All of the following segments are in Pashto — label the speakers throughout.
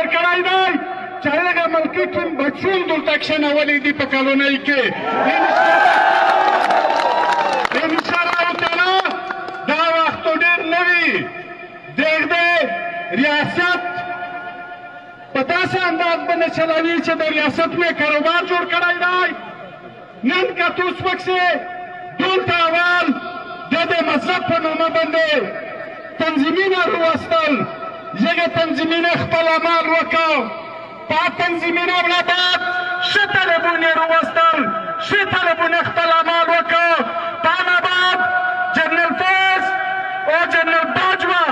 Speaker 1: ورکړای دی چې هغه ملکي ټیم بچون دلته کښېنولي دي په کالونۍ کې. انشاءالله تعالی دا وخت ډېر نه وي. دیږ دی ریاست په داسې انداز باندې چلوي چې د ریاست نه کاروبار جوړ کړی دی. نن که توس پکښې دلته اول د دې مذهب په نومه باندې تنظیمونه راوستل. یګه تنظیمونه خپل عمل وکړ. په تنظیمونه نه بعد ښه طالبونه راوستل. ښه طالبونه خپل عمل وکړ. په نه بعد جنرال فیض او جنرال باجوه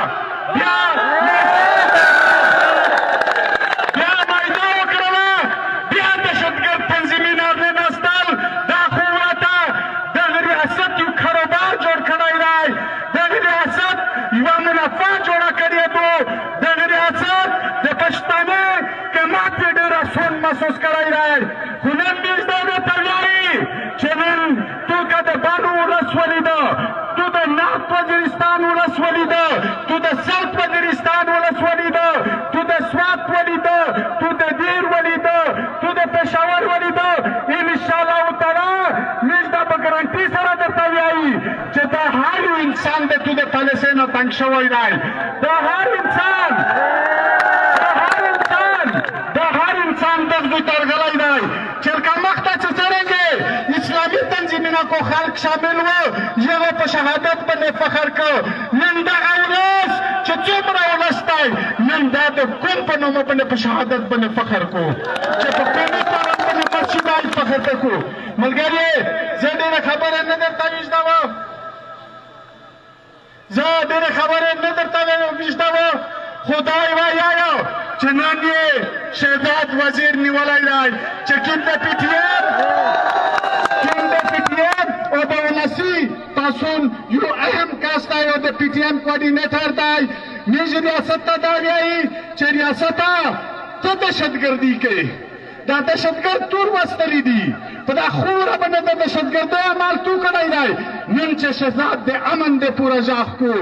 Speaker 1: بیا محسوس کړی دی. خو نن موږ دا درته وایي چې نن تو که د بانو ولس ولیده، تو د نعت وزیرستان ولس ولیده، تو د سلط وزیرستان ولس ولیده، تو د سوات ولیده، تو د دیر ولیده، تو د پېښور ولیده. انشاءالله تعالی موږ دا په ګارانټي سره درته وایي چې دا هر انسان دی تو د پالیسۍ نه تنګ شوی دی. دا هر انسان دغه ترغلی دی چې کمخته چې څرنګې اسلامي تنظیمونه کو خلق شامل وو هغه په شهادت باندې فخر کو. نن دغه ولس چې څومره ولس دی نن دا د کوم په نومه باندې په شهادت باندې فخر کو چې په قومي طرف باندې مرشي باندې فخر کو. ملګري زه ډېره خبره نه درته ویږدوم. خدای وایه چې نن یې شهزاد وزیر نیولی دی چې کیم د پی ټي ایم او د ولسي پاڅون یو اهم کس دی او د پی ټي ایم کوارډینیټر دی. موږ ریاست ته دا وایي چې ریاسته ته دهشتګردي کوې. دا دهشتګرد تور وستلی دي. په دا خوره باندې د دهشتګردۍ عمل تو کړی دی. نن چې شهزاد د امن د پوره ژغ کو،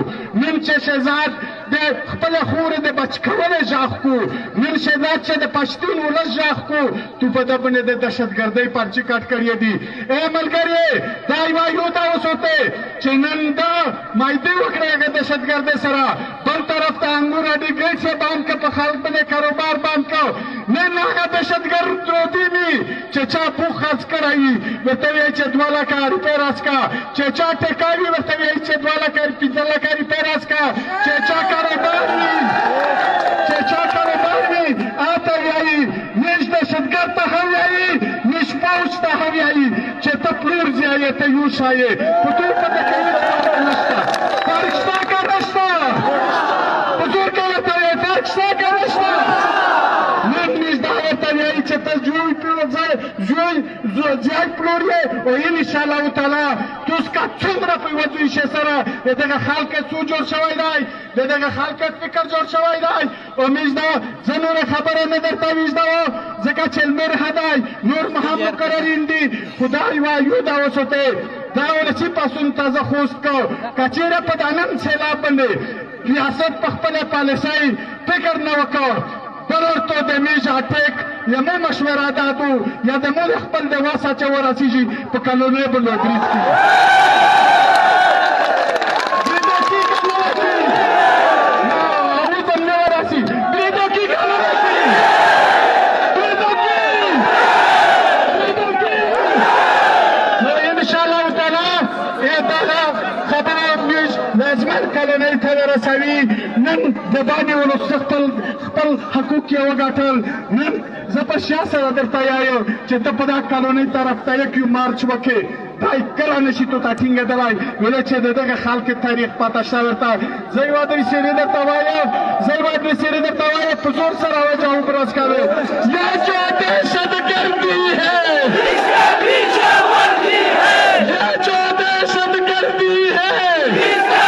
Speaker 1: نن چې شهزاد د خپله خورې د بچ کولو ژغ کو، نن شهزاد چې د پښتون ولس ژغ کو، تو په ده باندې د دهشتګردۍ پرچې کټ کړې دي. ای ملګري دا یوه یو ته وسوتې چې نن دا مایدې وکړې هغه دهشتګردۍ سره. بل طرف ته انګور اډیګریډ سے بند که په خلک باندې کاروبار بند که. نن هغه دهشتګرد پروتې وي چې چا پوخ خرڅ کړی وي ورته وایي چې 2 لکه روپۍ راڅکه. چې چا ټکا وي ورته وایي چې 2 لکه 15 لکه روپۍ راڅکه. چې چا کاروبار وي هلته وایي موږ دهشتګرد ته هم وایي موږ پوځ ته هم وایي چې ته پلور ځایې ته یوشا یې. په ټول په ده کې هېڅ فرق نشته. فرق شته که نشته؟ په زور کې ورته وایي فرق شته که نشته؟ نن موږ دا ورته وایي چې ته زیات پلور یې او انشاءالله تعالی توس که څومره په یوه دوی شی سره د دغه خلقت څو جوړ شوی دی، د دغه خلقت فکر جوړ شوی دی. او موږ دا زه نوره خبره نه درته ویږدوم ځکه چې لمر ښه دی نور مو هم مقررین دي. خو دا یوه یو دا وسوتې دا ولسي پاڅون تازه خوست کو. که چېرې په دا نن سیلاب باندې ریاست په خپله پالیسۍ فکر نه وکړ برور تو د میژ اټیک یا مو مشوره دادو یا د مو خپل د واسه چې ورسیږي په کالونۍ باندې برید کړي. کلنۍ ته ورسوي. نن د باندې ولس خپل حقوق یې وګټل. نن زه په شا سره درته وایم چې ته په دا کلنۍ طرف ته یک مارچ وکړې دا کله نشي تو ته ټینګېدلی ولې چې د دغه خلق تاریخ پاته شته ورته. زه یوه درې شعرې درته وایم په زور سره وجه ابراز کوې. یا جو دهشتګردي ہے इसके पीछे वर्दी है, या जो दहशतगर्दी है इसके